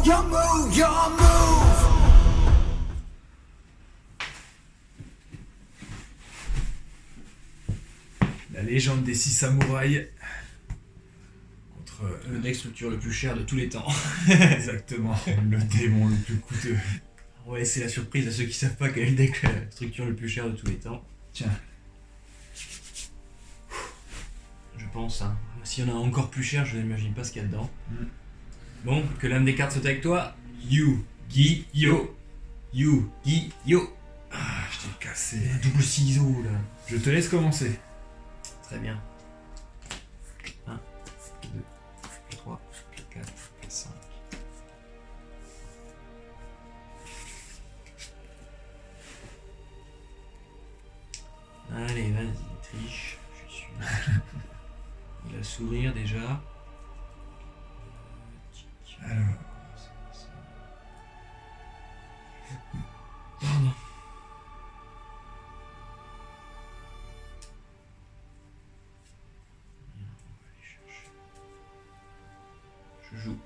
your move. La légende des 6 samouraïs contre Le deck structure le plus cher de tous les temps. exactement le démon le plus coûteux. On va laisser la surprise à ceux qui savent pas quel est le deck structure le plus cher de tous les temps. Tiens, Je pense, hein. S'il y en a encore plus cher, je n'imagine pas ce qu'il y a dedans. Mm. Bon, que l'âme des cartes soit avec toi. Yu-Gi-Oh! Yu-Gi-Oh! ah, je t'ai cassé. Un double ciseau là. Je te laisse commencer. Très bien. 1, 2, 3, 4, 5. Allez, vas-y, triche. Je suis là. Il a le sourire déjà. Alors, Pardon. On va aller chercher. Je joue.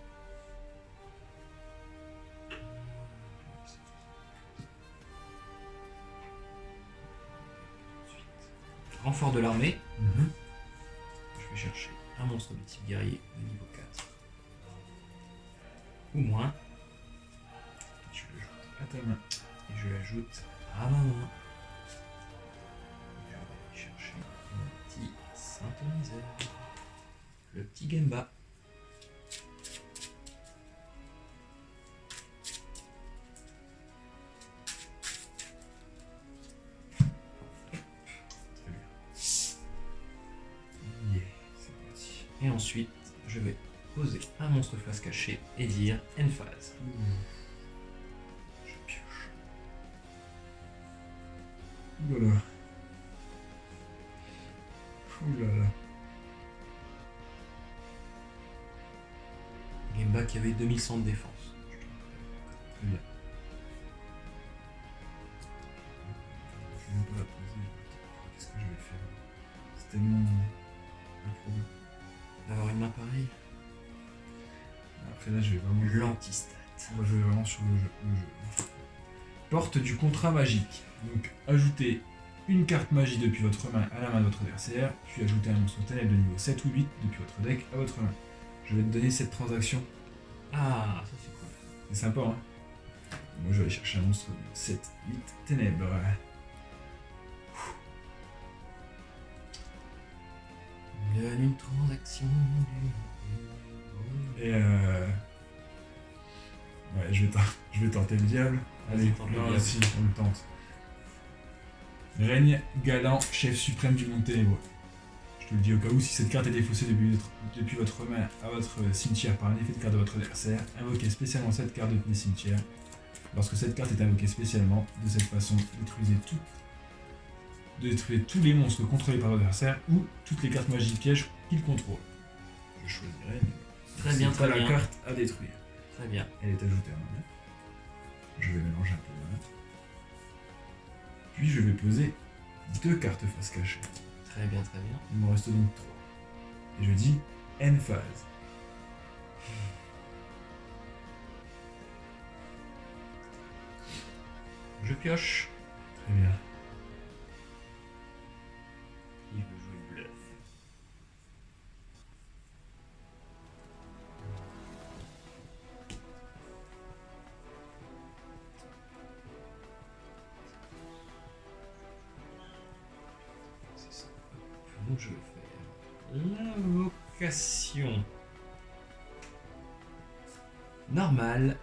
Renfort de l'armée. Je vais chercher un monstre de type guerrier de niveau 4. Ou moins. Je l'ajoute à ta main. et je l'ajoute à ma main. Je vais aller chercher mon petit synthoniseur. Le petit Gemba. Très bien. Yeah, c'est parti. Et ensuite, je vais poser un monstre face cachée et dire Emphase. Je pioche. Oulala. Oulala. Gemba qui avait 2100 de défense. Très bien. Je vais même pas la poser. Qu'est-ce que je vais faire? C'est tellement improbable. D'avoir une main pareille. Après là, je vais vraiment jouer. L'antistat. Moi, je vais vraiment sur le jeu. Porte du contrat magique. Donc, ajoutez une carte magie depuis votre main à la main de votre adversaire, puis ajoutez un monstre ténèbres de niveau 7 ou 8 depuis votre deck à votre main. Je vais te donner cette transaction. Ah, ça c'est cool. C'est sympa, hein? Moi, je vais aller chercher un monstre de 7, 8 ténèbres. Donne une transaction. Et ouais, je vais tenter le diable. Vas-y, Allez, tente le non, diable. si, on le tente. Règne galant, chef suprême du monde ténébreux. Je te le dis au cas où, si cette carte est défaussée depuis votre main à votre cimetière par un effet de carte de votre adversaire, invoquez spécialement cette carte depuis le cimetière. Lorsque cette carte est invoquée spécialement, de cette façon, détruisez tous les monstres contrôlés par votre adversaire ou toutes les cartes magiques pièges qu'il contrôle. Je choisirai, mais Très bien, c'est pas très la bien. carte à détruire. Très bien. Elle est ajoutée à ma main. Je vais mélanger un peu ma main. Puis je vais poser 2 cartes face cachée. Très bien, très bien. Il m'en reste donc 3. Et je dis Emphase. Je pioche. Très bien. Il veut jouer bluff. C'est ça. Donc je vais faire l'invocation normale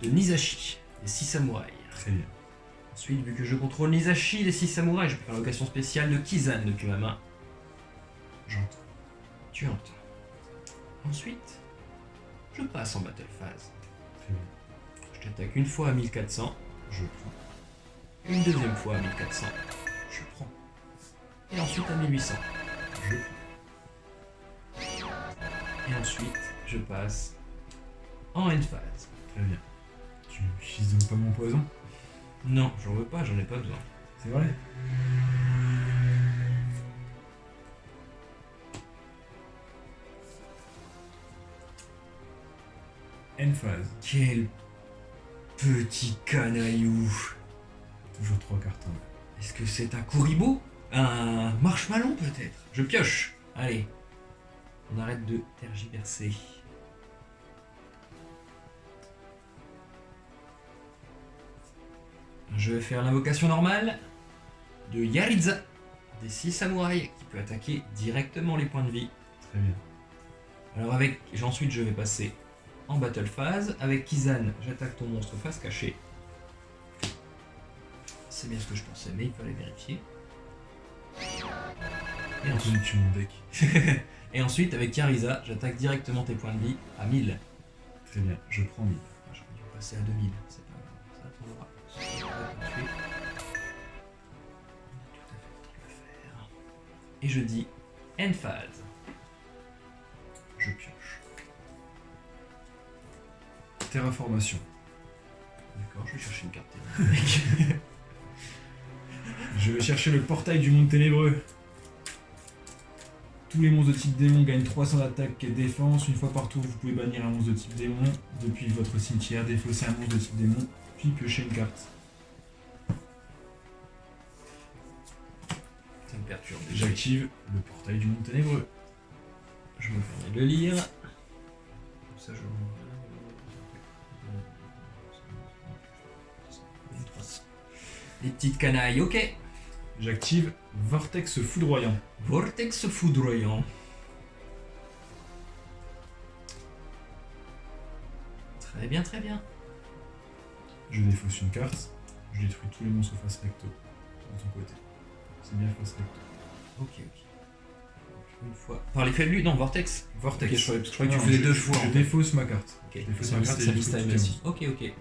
de Nizashi, les 6 samouraïs. Très bien. Ensuite, vu que je contrôle Nizashi, les 6 samouraïs, je peux faire l'invocation spéciale de Kizan depuis ma main. J'entends. Tu entends. Ensuite, je passe en battle phase. Très bien. Je t'attaque une fois à 1400, Je prends. une deuxième fois à 1400, Je prends. et ensuite à 1800. Je prends. Et ensuite, je passe en end phase. Très bien. Tu n'utilises donc pas mon poison? Non, j'en veux pas, j'en ai pas besoin. C'est vrai? end phase. Quel petit canaillou. Toujours 3 cartes en main. Est-ce que c'est un Kuribo? Un marshmallow peut-être? Je pioche. Allez. On arrête de tergiverser. Je vais faire l'invocation normale de Yaritza, des 6 samouraïs, qui peut attaquer directement les points de vie. Très bien. Alors ensuite je vais passer en battle phase. Avec Kizan, j'attaque ton monstre face cachée. C'est bien ce que je pensais, mais il fallait vérifier. Et ensuite, Tu mon deck. et ensuite avec Yaritza, j'attaque directement tes points de vie à 1000. Très bien, je prends 1000. J'aurais dû passer à 2000, c'est pas grave, ça tombera. On a tout à fait le faire. Et je dis end phase. Je pioche. Terraformation. D'accord, je vais chercher une carte terrain. Je vais chercher le portail du monde ténébreux. Tous les monstres de type démon gagnent 300 d'attaque et défense. Une fois par tour, vous pouvez bannir un monstre de type démon depuis votre cimetière, défausser un monstre de type démon, puis piocher une carte. Ça me perturbe. Déjà. J'active le portail du monde ténébreux. Je me permets de le lire. Comme ça, je les petites canailles, ok. J'active Vortex foudroyant. Vortex foudroyant. Très bien, très bien. Je défausse une carte. Je détruis tous les monstres face recto de ton côté. C'est bien face recto. Ok, ok. Donc, une fois. Par l'effet de lui, non, Vortex. Vortex. Ok, je croyais que tu Non, faisais je- deux fois. Je en fait. défausse ma carte. Ok, je défausse c'est ma un carte et service je détruis time tout le aussi. Ok, ok.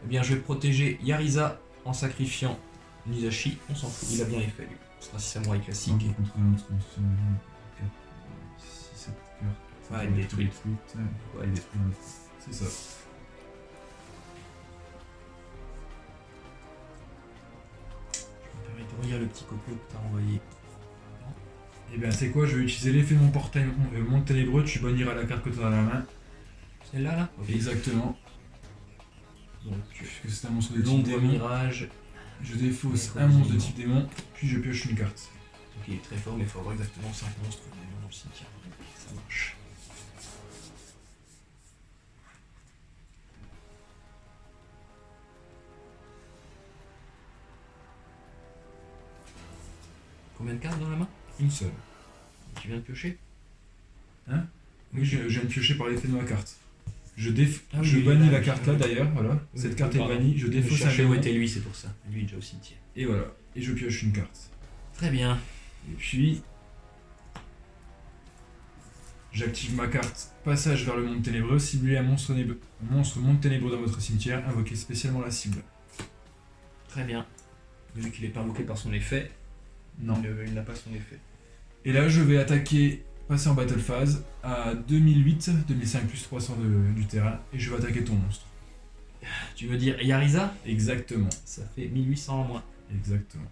Eh bien, je vais protéger Yaritza en sacrifiant Nizashi. On s'en fout, il a bien l'effet lui. Ce sera 6 samouraïs classique. Donc, contre un monstre, 4, 6, 7 cartes. Ouais, elle est détruite. Ouais, elle est détruite. C'est ça. Je me permets de relire le petit copier que t'as envoyé. Et bien, c'est quoi? Je vais utiliser l'effet de mon portail monde ténébreux. Tu banniras la carte que tu as dans la main. Celle-là, là Ok. Exactement. Donc, Puisque c'est un monstre de type l'ombre démon. mirage. Je défausse Ouais, un monstre de démon. type démon, puis je pioche une carte. Donc, il est très fort, mais il faut avoir exactement 5 monstres démons dans le cimetière. Ça marche. Combien de cartes dans la main? Une seule. Tu viens de piocher? Oui, je viens de piocher par l'effet de ma carte. Je Ah oui, je oui, bannis là, la je- carte là d'ailleurs, voilà. Oui, Cette carte est pardon. bannie, je Je défausse un cherchais où démon, était lui, c'est pour ça. Lui, il est déjà au cimetière. et voilà. Et je pioche une carte. Très bien. Et puis... J'active ma carte Passage vers le monde ténébreux, ciblez un monstre monde ténébreux dans votre cimetière, invoquez spécialement la cible. Très bien. Vu qu'il est pas invoqué par son effet, Non. il n'a pas son effet. Et là, je vais attaquer, passer en battle phase à 2008, 2005 plus 300 du terrain, et je vais attaquer ton monstre. Tu veux dire Yaritza? Exactement. Ça fait 1800 en moins. Exactement.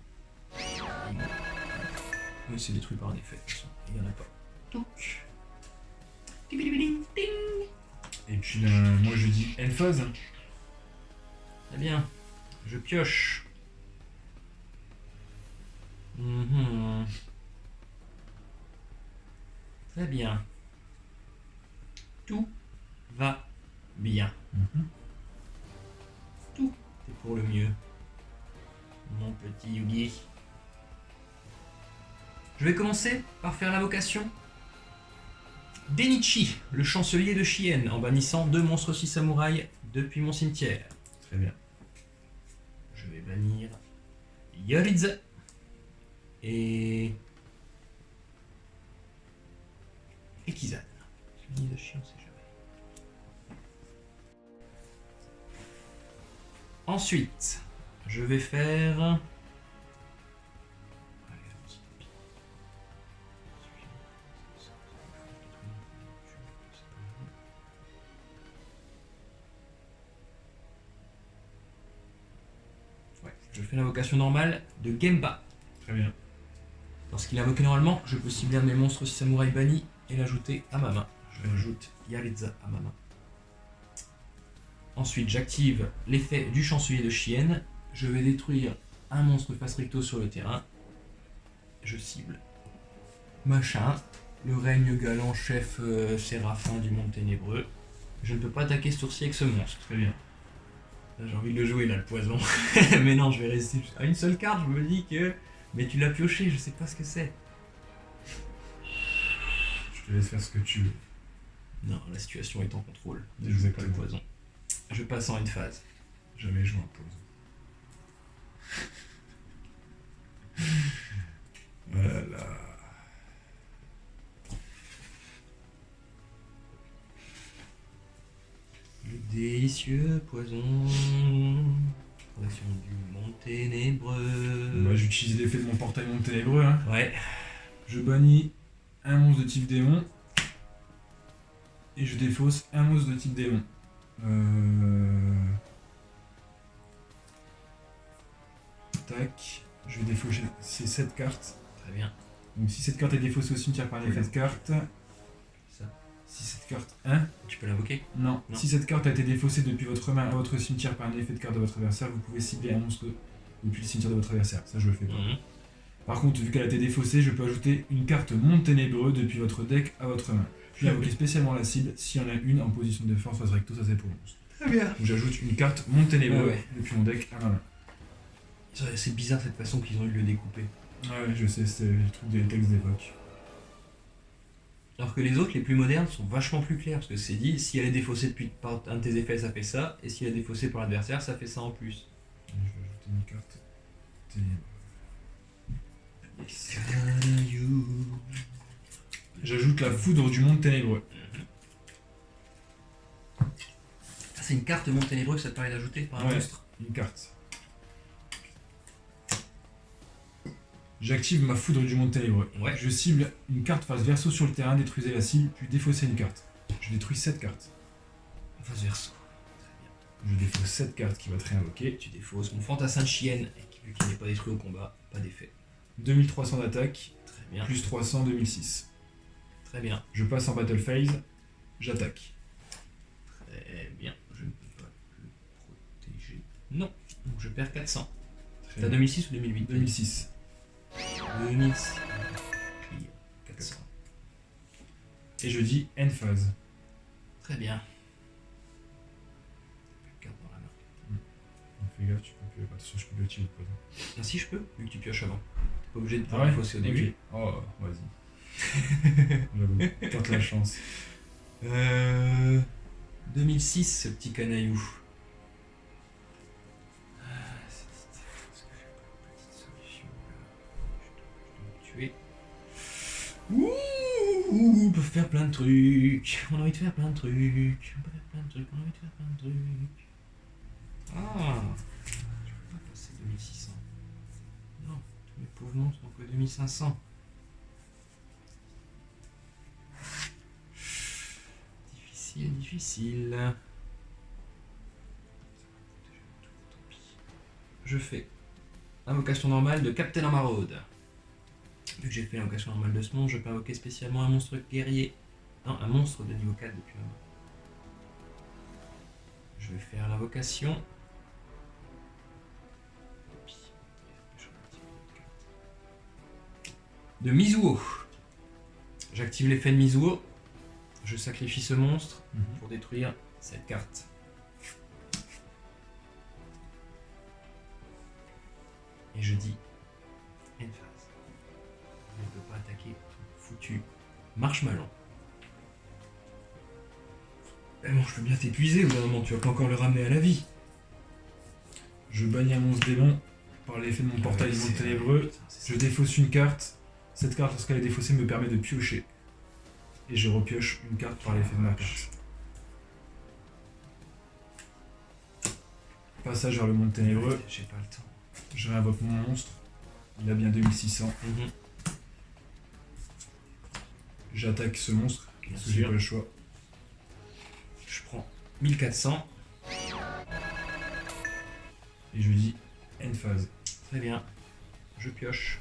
Oui, c'est détruit par un effet. Il n'y en a pas. Donc. Et puis là, moi je dis end phase. Très bien. Je pioche. Mhm. Très bien. Tout va bien. Tout est pour le mieux. Mon petit Yugi. Je vais commencer par faire l'invocation d'Enichi, le chancelier de Chien, en bannissant 2 monstres 6 samouraïs depuis mon cimetière. Très bien. Je vais bannir Yaritza et Kizan. Chancelier de Chien, on sait jamais. Ensuite, je vais faire... Allez, allons-y, tant pis. Ouais, je fais l'invocation normale de Gemba. Très bien. Lorsqu'il est invoqué normalement, je peux cibler un de mes monstres 6 samouraïs bannis et l'ajouter à ma main. Je rajoute Yaritza à ma main. Ensuite, j'active l'effet du chancelier de chienne. Je vais détruire un monstre face recto sur le terrain. Je cible machin, le règne galant chef séraphin du monde ténébreux. Je ne peux pas attaquer ce tour-ci avec ce monstre. Très bien. Là, j'ai envie de le jouer, là, le poison. Mais non, je vais rester à une seule carte. Je me dis que... Mais tu l'as pioché, je sais pas ce que c'est. Je te laisse faire ce que tu veux. Non, la situation est en contrôle. Ne Exactement. joue pas le poison. Je passe en une phase. Jamais joué un poison. Voilà. Le délicieux poison. Protection du monde ténébreux. Moi, j'utilise l'effet de mon portail monde ténébreux. Hein. Ouais. Je bannis un monstre de type démon. Et je défausse un monstre de type démon. Tac. Je vais défausser ces 7 cartes. Très bien. Donc si cette carte est défaussée au cimetière par un effet de carte. Ça. Si cette carte... Hein? Tu peux l'invoquer? Non. Non. Si cette carte a été défaussée depuis votre main à votre cimetière par un effet de carte de votre adversaire, vous pouvez cibler un monstre depuis le cimetière de votre adversaire. Ça, je le fais pas. Par contre, vu qu'elle a été défaussée, je peux ajouter une carte monde ténébreux depuis votre deck à votre main. Puis invoquer spécialement la cible s'il y en a une en position de défense face recto, ça c'est pour le monstre. Très bien. Donc j'ajoute une carte monde ténébreux Ouais. depuis mon deck à ma main. C'est bizarre cette façon qu'ils ont eu de le découper. Ouais, je sais, c'est le truc des textes d'époque. Alors que les autres, les plus modernes, sont vachement plus clairs. Parce que c'est dit, si elle est défaussée depuis par un de tes effets, ça fait ça. Et si elle est défaussée par l'adversaire, ça fait ça en plus. Je vais ajouter une carte ténébreux. J'ajoute la foudre du monde ténébreux. Ah, c'est une carte monde ténébreux que ça te permet d'ajouter par un Ouais. monstre. Une carte. J'active ma foudre du monde ténébreux. Ouais. Je cible une carte face verso sur le terrain, détruisez la cible, puis défaussez une carte. Je détruis 7 cartes. Face verso. Je défausse 7 cartes qui va être réinvoquée. Tu défausses mon fantassin de chienne, vu qu'il n'est pas détruit au combat, pas d'effet. 2300 d'attaque, Très bien. plus 300, 2006. Très bien. Je passe en battle phase, j'attaque. Très bien. Je ne peux pas le protéger. Non. Donc je perds 400. Très T'as bien. 2006 ou 2008? 2006. 2006. Clear. 400. Et je dis end phase. Très bien. Carte dans la main. Donc fais gaffe, tu peux plus. Attention, je peux le tirer le poison. Ah si je peux, vu que tu pioches avant. T'es pas obligé de Ah pouvoir ouais, défausser au début. Ok. Oh, vas-y. J'avoue, tente la chance. 2006, ce petit canaillou. Tuer. Ouh, on peut faire plein de trucs. On a envie de faire plein de trucs. On peut faire plein de trucs. On a envie de faire plein de trucs. Ah, je peux pas passer 2600. Non, tous mes pauvres monstres n'ont que 2500. Difficile, difficile. Je fais invocation normale de Captain Maraude. Vu que j'ai fait l'invocation normale de ce monstre, je peux invoquer spécialement un monstre guerrier. Non, un monstre de niveau 4 depuis un moment. Je vais faire l'invocation. De Mizuo. J'active l'effet de Mizuo. Je sacrifie ce monstre pour détruire cette carte. Et je dis end phase. Je ne peux pas attaquer ton foutu marshmallow. Eh bon, je peux bien t'épuiser au bout d'un moment, tu vas pas encore le ramener à la vie. Je bannis un monstre démon par l'effet de mon portail du monde ténébreux. Je défausse une carte. Cette carte, lorsqu'elle est défaussée, me permet de piocher. Et je repioche une carte par l'effet de ma carte. Passage vers le monde ténébreux. J'ai pas le temps. Je réinvoque mon monstre. Il a bien 2600. J'attaque ce monstre, Bien parce que j'ai sûr. pas le choix. Je prends 1400. Et je dis end phase. Très bien. Je pioche.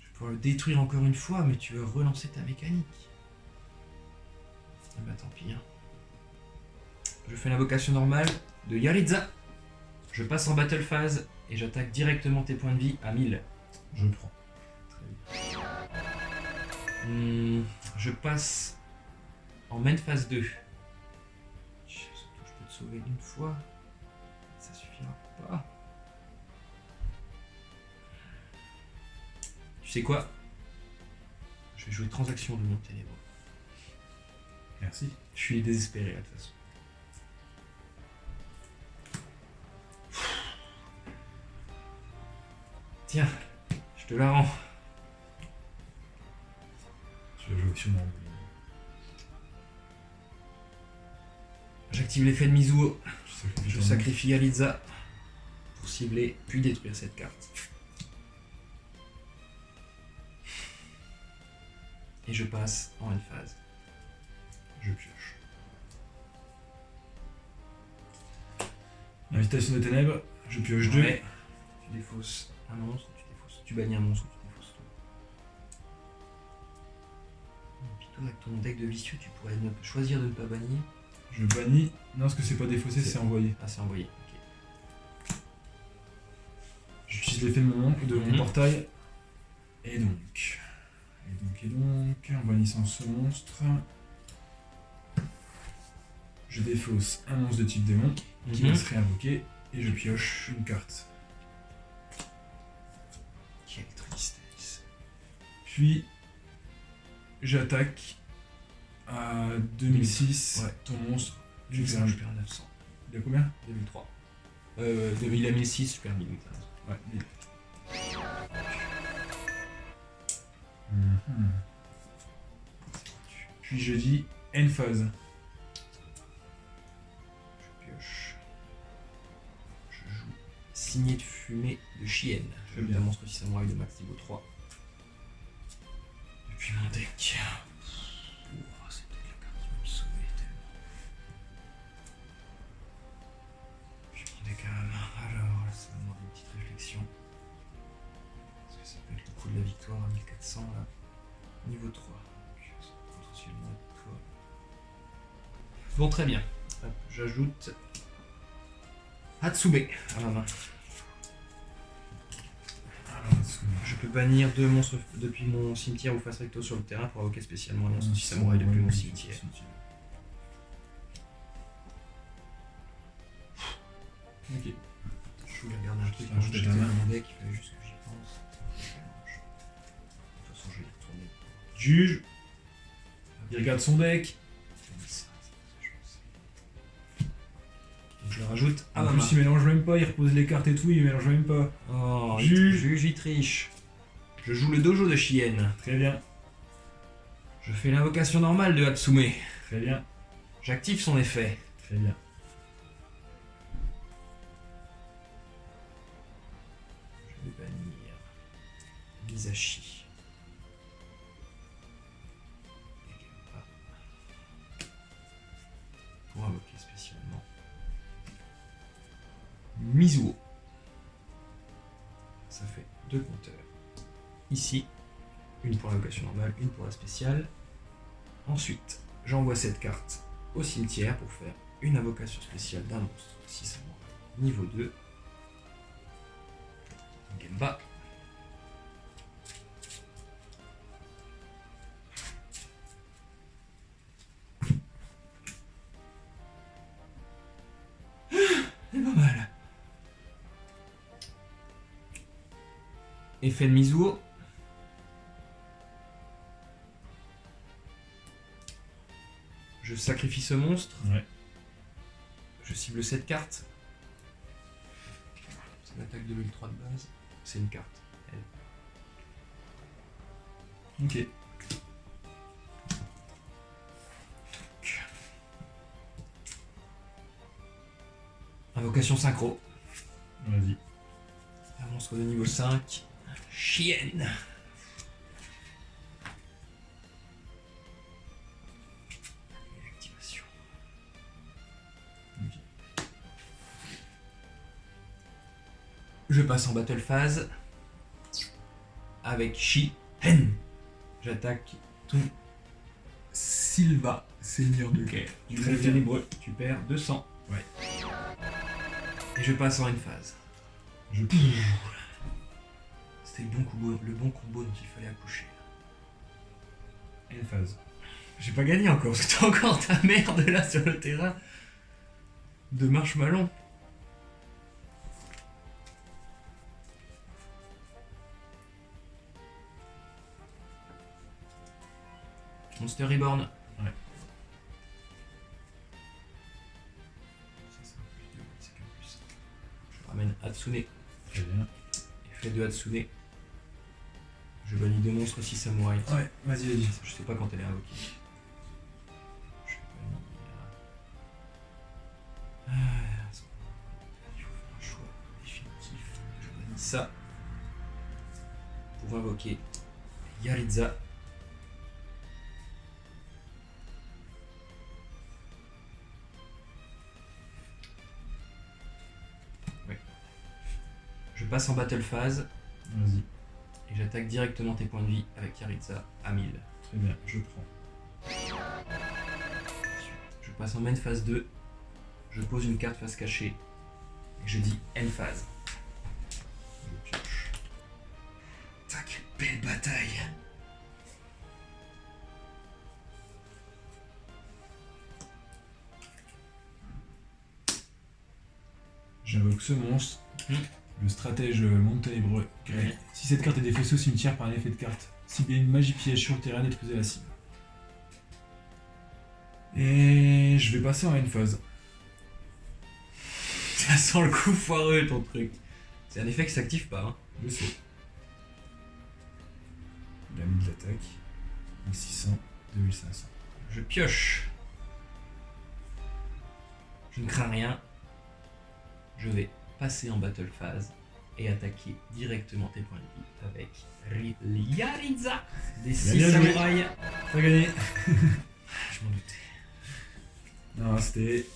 Je vais pouvoir le détruire encore une fois, mais tu veux relancer ta mécanique. Eh bah tant pis. Hein. Je fais l'invocation normale de Yalitza. Je passe en battle phase et j'attaque directement tes points de vie à 1000. Je prends. Je passe en main phase 2. Surtout, je peux te sauver une fois. Ça suffira pas. Tu sais quoi? Je vais jouer transaction de mon ténébreux. Merci. Je suis désespéré là de toute façon. Tiens, je te la rends. Je vais jouer sur mon. J'active l'effet de Mizuo. Je ton- sacrifie Yalitza pour cibler puis détruire cette carte. Et je passe en une phase. Je pioche. Invitation des ténèbres, je pioche 2. Ouais. Tu défausses un monstre, tu bannis un monstre, tu défausses tout. Et puis toi, avec ton deck de vicieux, tu pourrais choisir de ne pas bannir. Je bannis. Non, parce que c'est pas défaussé, C'est- c'est envoyé. Ah, c'est envoyé. Ok. J'utilise l'effet de mon Mhm. portail. Et donc. En bannissant ce monstre. Je défausse un monstre de type démon qui va se réinvoquer et je pioche une carte. Quelle tristesse. Puis j'attaque à 2006 Ouais. ton monstre. Je fais un- perds 900. Il a combien? 2003. Il a 1006, je perds 1000. Ouais, 1000. Mhm. Puis je dis end phase. Je pioche. Je joue Signé de fumée de chienne. Je Très joue bien. un monstre 6 samouraï de max niveau 3. Et puis mon deck. C'est peut-être la carte qui va me sauver tellement. Puis mon deck à la main. Alors, là, ça va demander une petite réflexion. Parce que ça peut être le coup de la victoire à 1400 là. Niveau 3. Donc, ça peut potentiellement être toi. Bon, très bien. Hop, j'ajoute Hatsube à ma main. Alors, Je peux bannir 2 monstres depuis mon cimetière ou face recto sur le terrain pour invoquer spécialement un monstre 6 samouraï depuis mon cimetière. Ok. Je voulais regarder un truc Ça quand ajoute j'étais ta dans main. mon deck, il fallait juste que j'y pense. De toute façon, je vais y retourner. Juge. Il regarde son deck. Donc je le rajoute à En ma plus, main. il mélange même pas, il repose les cartes et tout, il mélange même pas. Oh, Juge. il triche. Je joue le dojo de Chien. Très bien, Je fais l'invocation normale de Hatsume. très bien, J'active son effet. très bien. Je vais bannir Misashi. Et Gemba. Pour invoquer spécialement Mizuo. Ça fait 2 compteurs. Ici, une pour l'invocation normale, une pour la spéciale. Ensuite, j'envoie cette carte au cimetière pour faire une invocation spéciale d'un monstre 6 samouraï niveau 2. Gemba. C'est pas mal. Effet de Mizuo. Je sacrifie ce monstre. Ouais. Je cible cette carte. C'est l'attaque de 2003 de base. C'est une carte. Elle. Ok. Invocation synchro. Vas-y. Un monstre de niveau 5. Chienne. Et activation. Je passe en battle phase avec Shi Hen. J'attaque ton Silva Seigneur de guerre. Du Très monde bien. ténébreux, tu perds 200. Ouais. Et je passe en une phase. Je C'était le bon combo dont il fallait accoucher. Une phase. J'ai pas gagné encore, parce que t'as encore ta merde là sur le terrain de marshmallow. Monster Reborn. Ouais. Je ramène Hatsune. Très bien. Effet de Hatsune. Je bannis 2 monstres 6 samouraïs. Ouais, vas-y. Je sais pas quand elle est invoquée. Je vais bannir. Il faut faire un choix définitif. Je bannis ça. Pour invoquer Yaritza. Ouais. Je passe en battle phase. Vas-y. Et j'attaque directement tes points de vie avec Yaritza à 1000. Très bien, je prends. Je passe en main phase 2. Je pose une carte face cachée. Et je dis end phase. Je pioche. Tac, belle bataille. J'invoque ce monstre. Le stratège monde ténébreux. Grey. Si cette carte est défaussée au cimetière par un effet de carte, ciblez une magie piège sur le terrain, détruisez la cible. Et je vais passer en une phase. Ça sent le coup foireux ton truc. C'est un effet qui s'active pas. Hein. Je sais. Il a mis de l'attaque. 1600, 2500. Je pioche. Je ne crains rien. Je vais passer en battle phase et attaquer directement tes points de vie avec Yaritza des 6 bien joué. samouraïs. T'as gagné. Je m'en doutais. Non, c'était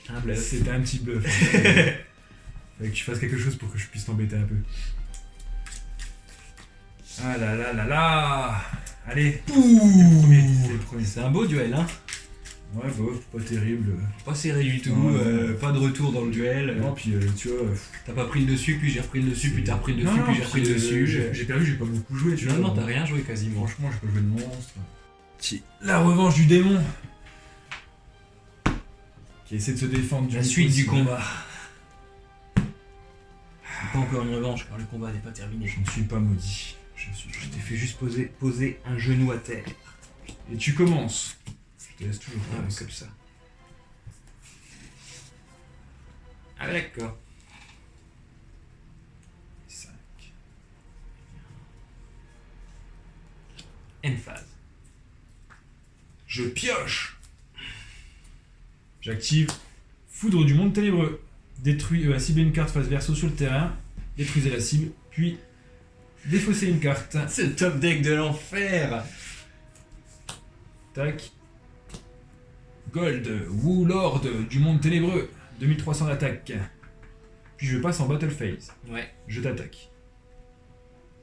Un bluff. C'était un petit bluff. Fallait que tu fasses quelque chose pour que je puisse t'embêter un peu. Ah là là là là. Allez. C'est le premier. C'est un beau duel, hein. Ouais, bah, pas terrible. Pas serré du tout, Ouais. pas de retour dans le duel. Non, puis tu vois. T'as pas pris le dessus, puis j'ai repris le dessus, puis t'as repris le dessus, Non, puis j'ai repris le dessus. J'ai perdu, j'ai pas beaucoup joué, tu vois. Non, t'as rien joué quasiment. Franchement, j'ai pas joué de monstre. La revanche du démon qui essaie de se défendre du La suite du possible. combat. Pas encore une revanche car le combat n'est pas terminé. Je ne suis pas maudit. Je Je t'ai fait juste poser un genou à terre. Et tu commences. Je te laisse toujours Ah, commencer. comme ça. Ah d'accord. 5. End phase. Je pioche. J'active Foudre du monde ténébreux. Ciblez une carte face verso sur le terrain. Détruisez la cible. Puis défaussez une carte. C'est le top deck de l'enfer. Tac. Gold. Woo Lord du monde ténébreux. 2300 d'attaque. Puis je passe en battle phase. Ouais. Je t'attaque.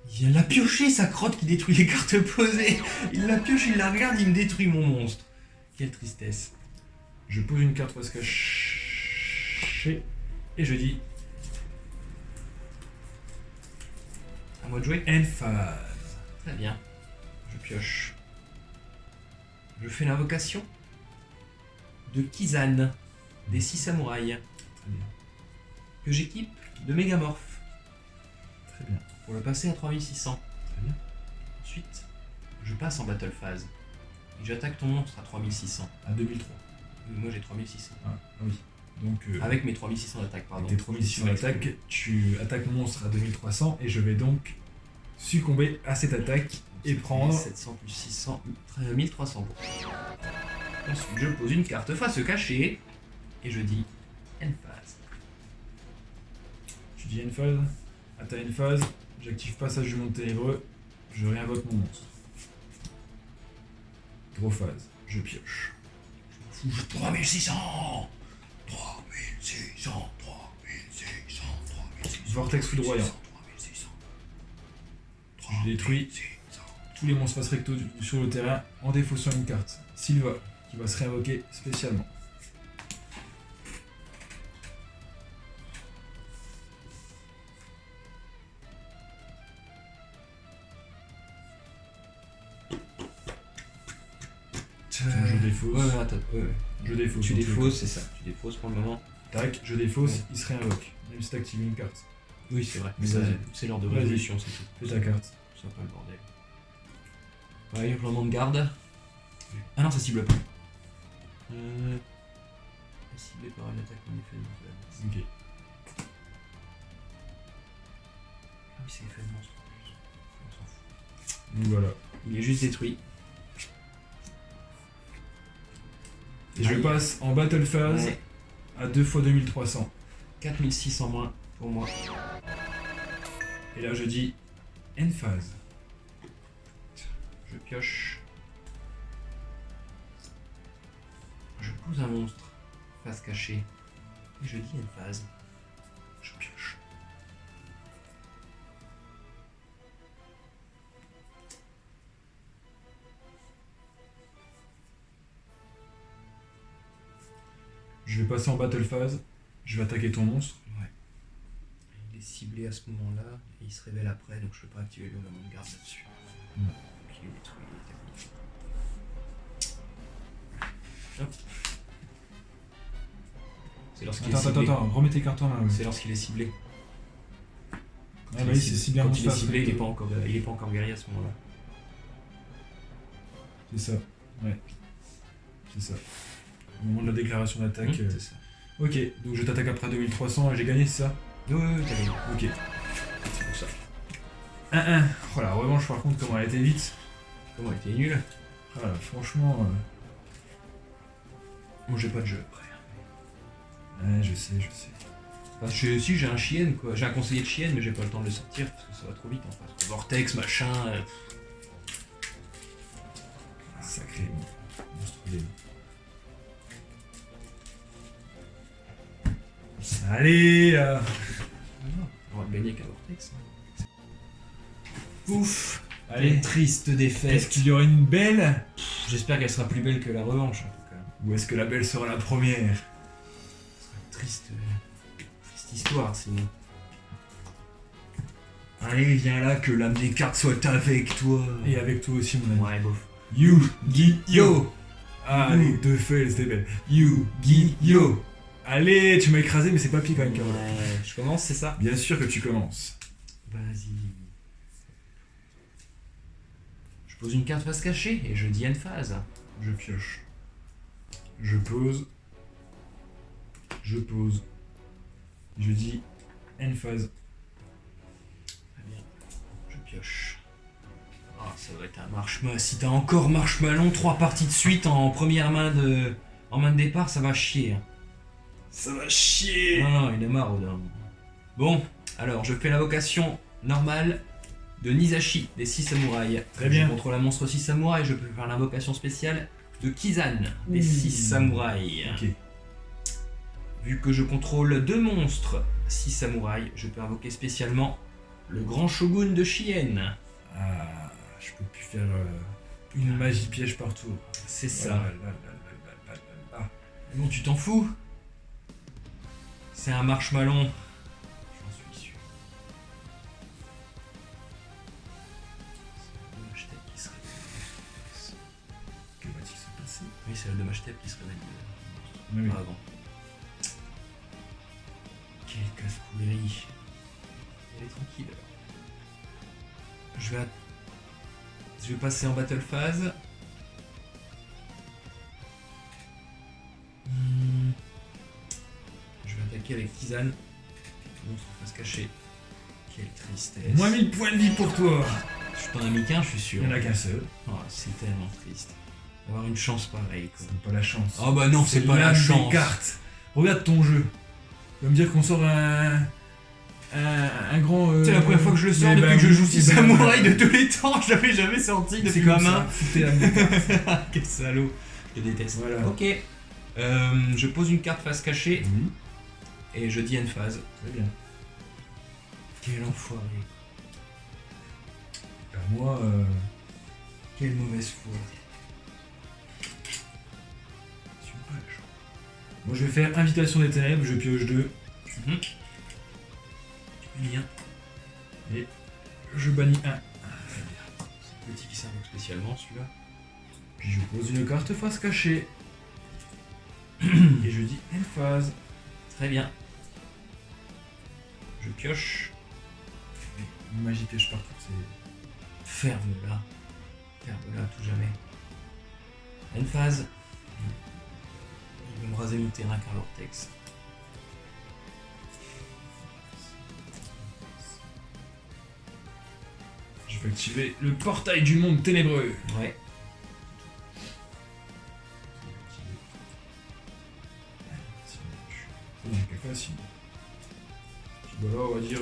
Il vient la piocher sa crotte qui détruit les cartes posées. Il la pioche, il la regarde, il me détruit mon monstre. Quelle tristesse. Je pose une carte face cachée. Et je dis À moi de jouer. end phase. Très bien. Je pioche. Je fais l'invocation de Kizan, des 6 samouraïs, Très bien. que j'équipe de Mégamorph, Très bien. pour le passer à 3600. Très bien. Ensuite, je passe en battle phase. Et j'attaque ton monstre à 3600. À 2003. Moi j'ai 3600. Ah oui. Donc Avec mes 3600 d'attaque, pardon. tes 3600 d'attaque, tu attaques mon monstre à 2300 et je vais donc succomber à cette attaque et prendre 700 plus 600, 1300 points. Ensuite, je pose une carte face cachée et je dis end phase. Tu dis une phase, à ta une phase, j'active passage du monde ténébreux, je réinvoque mon monstre. Gros phase, je pioche. 3600 3600 3600 3600 Vortex foudroyant. 3600 Je détruis tous les monstres face recto sur le terrain en défaussant une carte. Sylva, qui va se réinvoquer spécialement. Je défausse. Ouais, attends, ouais. Je défausse. Tu en tout cas. défausses, c'est ça. Tu défausses pour le moment. Tac, je défausse, Ouais. il se réinvoque. Même si t'as activé une carte. Oui, c'est vrai. Mais Ça, vas-y. c'est l'heure de Vas-y. résolution, c'est tout. Fais ta carte. C'est pas le bordel. Ouais, hurlement de garde. Ah non, ça cible pas. Ciblé par une attaque en effet de monstre. Ok. Ah oui, c'est effet de monstre en plus. On s'en fout. Donc voilà. Il est juste détruit. Et je Aïe. passe en battle phase Ouais. à 2 fois 2300. 4600 moins pour moi. Et là je dis end phase. Je pioche. Je pose un monstre. Face cachée. Et je dis une phase. Je pioche. Je vais passer en battle phase. Je vais attaquer ton monstre. Ouais. Il est ciblé à ce moment-là et il se révèle après, donc je peux pas activer le hurlement de garde là-dessus. Mm. Donc il est détruit, il est terminé. Hop. C'est lorsqu'il est Attends, ciblé. remets tes cartes en main. C'est lorsqu'il est ciblé. Ah bah oui, c'est si bien Quand mon il est phase, ciblé, il est plutôt. pas encore guerrier à ce moment-là. C'est ça. Ouais. C'est ça. Au moment de la déclaration d'attaque. C'est ça. Ok, donc je t'attaque après 2300 et j'ai gagné, c'est ça? Oui, t'as gagné. Ok. C'est pour ça. 1-1. Oh la revanche par contre, comment elle était vite. Comment il était nul? Ah là, franchement. Moi j'ai pas de jeu après. Ouais, je sais. Enfin, si j'ai un chien quoi, j'ai un conseiller de chienne mais j'ai pas le temps de le sortir parce que ça va trop vite en face. Vortex, machin. Sacré monstre démon. Allez On va gagner qu'un Vortex. Ouf. Allez. Quelle triste défaite. Est-ce qu'il y aura une belle? J'espère qu'elle sera plus belle que la revanche en tout cas. Ou est-ce que la belle sera la première? Ce sera une triste histoire sinon. Allez, viens là que l'âme des cartes soit avec toi. Et avec toi aussi, mon ami. Ouais, bof. Yu-Gi-Oh! Ah, Ouh. les deux feuilles, c'était belle. Yu-Gi-Oh! Allez, tu m'as écrasé, mais c'est pas pique quand même, Carole. Ouais, je commence, c'est ça? Bien sûr que tu commences. Vas-y. Je pose une carte face cachée et je dis une phase. Je pioche. Je pose. Je pose. Je dis end phase. Très bien. Je pioche. Ah, ça doit être un marshmallow. Si t'as encore marshmallow 3 parties de suite en première main de. En main de départ, ça va chier. hein. Ça va chier! Non, il est marre au d'un. Bon, alors je fais l'invocation normale de Nizashi, des 6 samouraïs. Très bien. Je contrôle un monstre 6 samouraïs, je peux faire l'invocation spéciale de Kizan, des 6 samouraïs. Ok. Vu que je contrôle 2 monstres 6 samouraïs, je peux invoquer spécialement le grand shogun de Chien. Ah, je peux plus faire une magie piège par tour. C'est ça. Là. Bon, tu t'en fous? C'est un marshmallow. J'en suis sûr. C'est le Mashtep qui se réveille. Que va-t-il se passer? Oui, c'est le Mashtep qui se réveille. Oui. Pas avant. Quelle casse-coulerie. Elle est tranquille. Je vais passer en battle phase. Je vais attaquer avec Kizan. Monstre face cachée. Quelle tristesse. Moins 1000 points de vie pour toi! Je t'en ai mis qu'un, je suis sûr. Il n'y en a qu'un seul. Oh, c'est tellement triste. Avoir une chance pareille, quoi. C'est pas la chance. Oh bah non, c'est pas la l'âme des chance. cartes. Regarde ton jeu. Tu vas me dire qu'on sort un grand. C'est la première fois que je le sors eh depuis ben que je oui, joue eh 6 ben samouraïs voilà. de tous les temps. Je l'avais jamais sorti C'est depuis ma comme main. ça, foutez l'âme des cartes. Quel salaud. Je déteste. Voilà. Ok. Je pose une carte face cachée Oui, et je dis une phase. très bien. Quel enfoiré. Car moi, Quelle mauvaise foi. Moi je vais faire Invitation des Ténèbres, je pioche 2. Mhm. Tu peux lire. Et je bannis 1. C'est le petit qui s'invoque spécialement celui-là. Puis je pose une carte face cachée. Et je dis Emphase. Très bien. Je pioche. Une magie pioche partout, c'est. Ferme-la. Ferme-la à tout jamais. Une phase. Il veut me raser mon terrain car vortex. Je vais activer le portail du monde ténébreux. Ouais. C'est donc facile. Puis voilà, on va dire.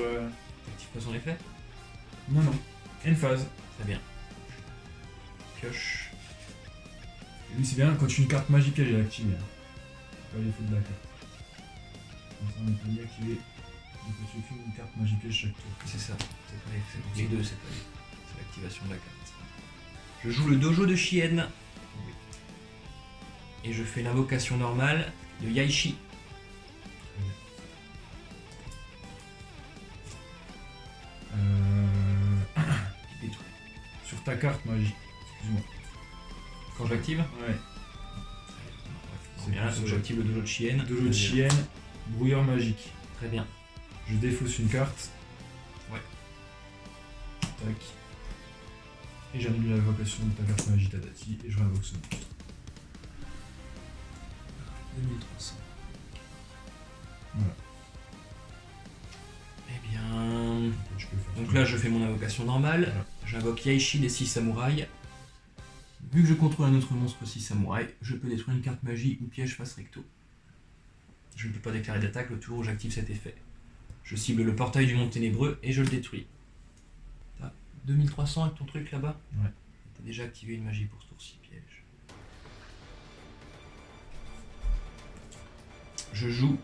Active pas son effet. Non, non. Emphase. Très bien. Pioche. Et lui, c'est bien quand une carte magique elle est activée. Hein. Pas l'effet de la carte. Comme ça, on peut y activer. On peut suffire une carte magique chaque tour. C'est ça. C'est pas l'effet. Les deux, c'est pas l'effet. C'est l'activation de la carte. Je joue le dojo de Chien. Et je fais l'invocation normale de Yaishi. Détruit. Sur ta carte magique. Excuse-moi. Quand j'active. Ouais. C'est bien, donc j'active le dojo de Chien. Dojo de chienne, brouilleur magique. Très bien. Je défausse une carte. Ouais. Tac. Et j'annule l'invocation de ta carte magique Tadati et je réinvoque ce monstre. 2300. Voilà. Eh bien. Je peux faire Donc tout. là, je fais mon invocation normale. Voilà. J'invoque Yaishi des 6 samouraïs. Vu que je contrôle un autre monstre 6 samouraïs, je peux détruire une carte magie ou piège face recto. Je ne peux pas déclarer d'attaque le tour où j'active cet effet. Je cible le portail du monde ténébreux et je le détruis. T'as 2300 avec ton truc là-bas? Ouais. T'as déjà activé une magie pour ce tour-ci, piège. Je joue.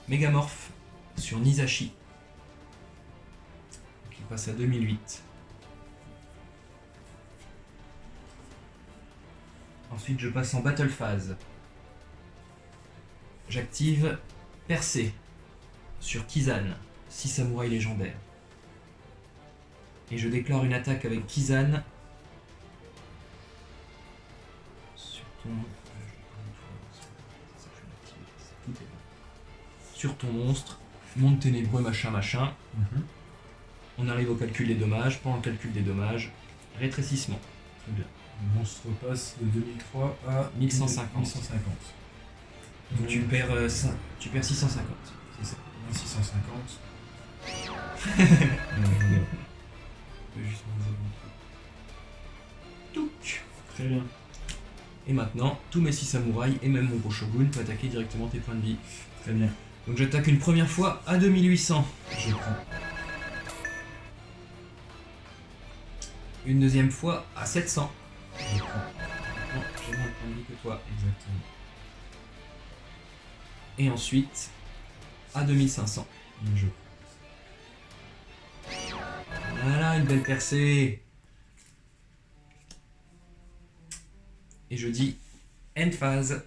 Mégamorph sur Nizashi. Donc il passe à 2008. Ensuite, je passe en Battle Phase. J'active Percée sur Kizan, 6 samouraïs légendaires. Et je déclare une attaque avec Kizan sur ton. Sur ton monstre, monde ténébreux, machin, machin. Mhm. On arrive au calcul des dommages. Pendant le calcul des dommages, rétrécissement. Très bien. Le monstre passe de 2003 à 1150. 1150. Donc tu perds 650. C'est ça. 650. Touc. Très bien. Et maintenant, tous mes 6 samouraïs et même mon gros shogun peuvent attaquer directement tes points de vie. Très bien. Donc j'attaque une première fois à 2800. Je prends. Une deuxième fois à 700. Je prends. Non, j'ai moins de points de vie que toi. Exactement. Et ensuite, à 2500. Et je Voilà, une belle percée. Et je dis end phase.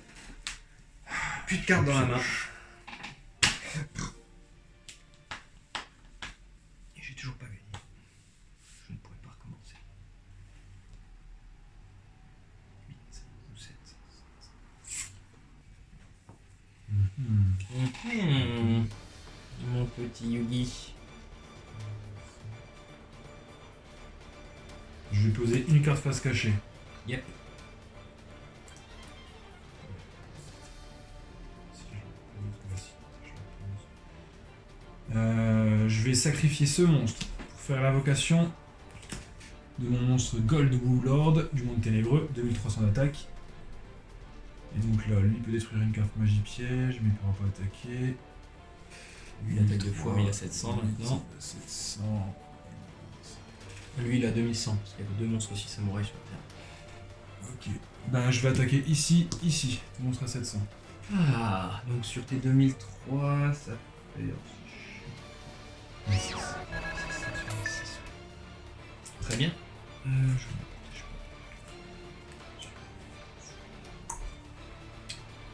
Plus de cartes dans la main. Et j'ai toujours pas gagné. Je ne pourrais pas recommencer. 8 ou 7. Mon petit Yugi. Je vais poser une carte face cachée. Yep. Je vais sacrifier ce monstre pour faire l'invocation de mon monstre Gold Lord du monde ténébreux, 2300 d'attaque. Et donc là, lui il peut détruire une carte magie piège, mais il ne pourra pas attaquer. Lui il attaque 2 fois, mais il a 700 maintenant. 700. Lui il a 2100, parce qu'il y avait 2 monstres aussi samouraïs sur la Terre. Ok. Ben je vais attaquer ici, ici. Ton monstre à 700. Ah, donc sur tes 2003, ça fait... Très bien.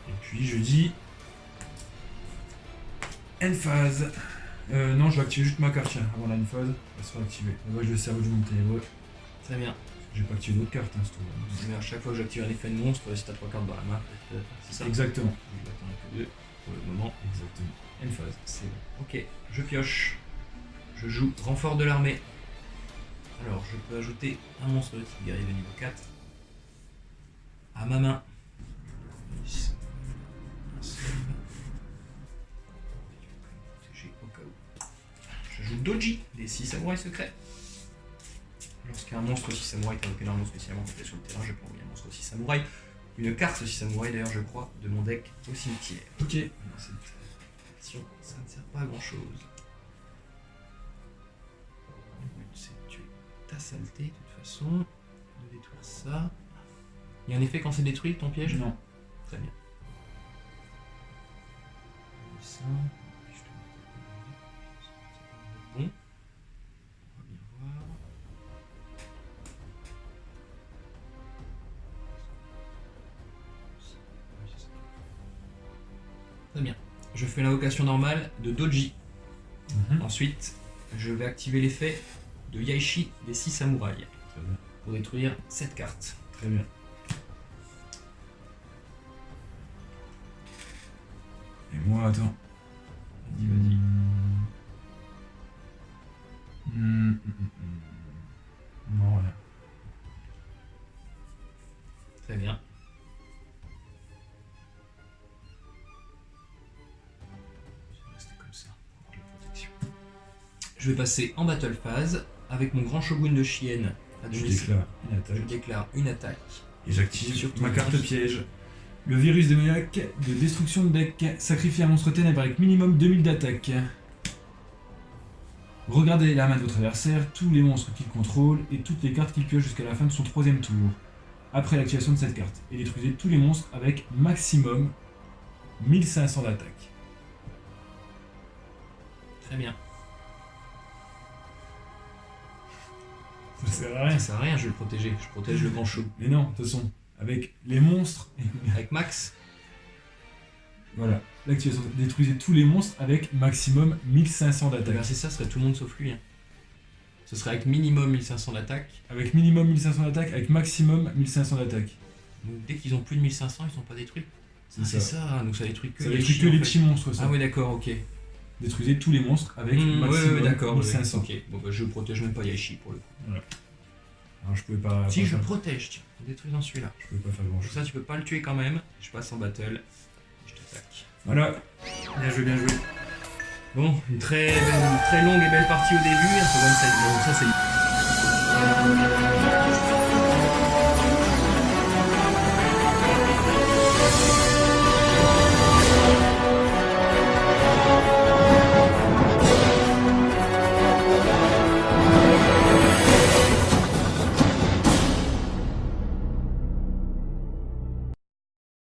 Et puis je dis end phase. Non, je vais activer juste ma carte tiens, avant la end phase. Elle sera activée. Ouais, je vais servir du monde ténébreux. Très bien. J'ai pas activé d'autres cartes, hein, ce tour. Mais à chaque fois que j'active un effet de monstre, si t'as 3 cartes dans la main, c'est ça. Exactement. Je vais attendre que 2 pour le moment. Exactement. End phase, c'est bon. Ok, je pioche. Je joue renfort de l'armée. Alors, je peux ajouter un monstre de type guerrier de niveau 4 à ma main. Un seul. Protéger au cas où. J'ajoute Doji, des 6 samouraïs secrets. Lorsqu'un monstre 6 samouraï est invoqué normalement spécialement compté sur le terrain, je peux envoyer un monstre 6 samouraï. Une carte 6 samouraï d'ailleurs, je crois, de mon deck au cimetière. Ok. Cette action, ça ne sert pas à grand chose. Le but c'est de tuer ta saleté de toute façon, de détruire ça. Il y a un effet quand c'est détruit ton piège? Non. Très bien. Ça. Bon. On va bien voir. Très bien. Je fais l'invocation normale de Doji. Ensuite, je vais activer l'effet de Yaishi des 6 samouraïs. Très bien. Pour détruire cette carte. Très bien. Et moi, attends. Vas-y. Non, rien. Très bien. Je vais rester comme ça pour avoir de la protection. Je vais passer en battle phase avec mon grand shogun de Chien. Je déclare une Je attaque. déclare une attaque. Et j'active Surtout ma le carte virus. piège. Le virus démoniaque de destruction de deck. Sacrifie un monstre ténèbres avec minimum 2000 d'attaque. Regardez la main de votre adversaire, tous les monstres qu'il contrôle et toutes les cartes qu'il pioche jusqu'à la fin de son 3ème tour. Après l'activation de cette carte. Et détruisez tous les monstres avec maximum 1500 d'attaque. Très bien. Ça sert à rien. Ça sert à rien, je vais le protéger. Je protège le grand show. Mais non, de toute façon, avec les monstres, Avec Max, voilà, l'activation, détruisez tous les monstres avec maximum 1500 d'attaque. c'est ça, ce serait tout le monde sauf lui. Hein. Ce serait avec minimum 1500 d'attaque. Avec minimum 1500 d'attaque, avec maximum 1500 d'attaque. Donc dès qu'ils ont plus de 1500, ils sont pas détruits. C'est Ah, ça. c'est ça, donc ça détruit que Ça les détruit que chiens, les en fait. petits monstres, ça. Ah oui, d'accord, ok. Détruisez tous les monstres avec maximum ouais, d'accord. 1500. Ok, bon bah je protège même pas Yaishi pour le coup. Alors je pouvais pas... Si, pas je faire- protège, tiens, détruisant celui-là. Je pouvais pas faire grand Pour chose. ça, tu peux pas le tuer quand même. Je passe en battle. Je t'attaque. Voilà. Bien joué, bien joué. Bon, une très longue et belle partie au début. Un peu one side. Donc ça, c'est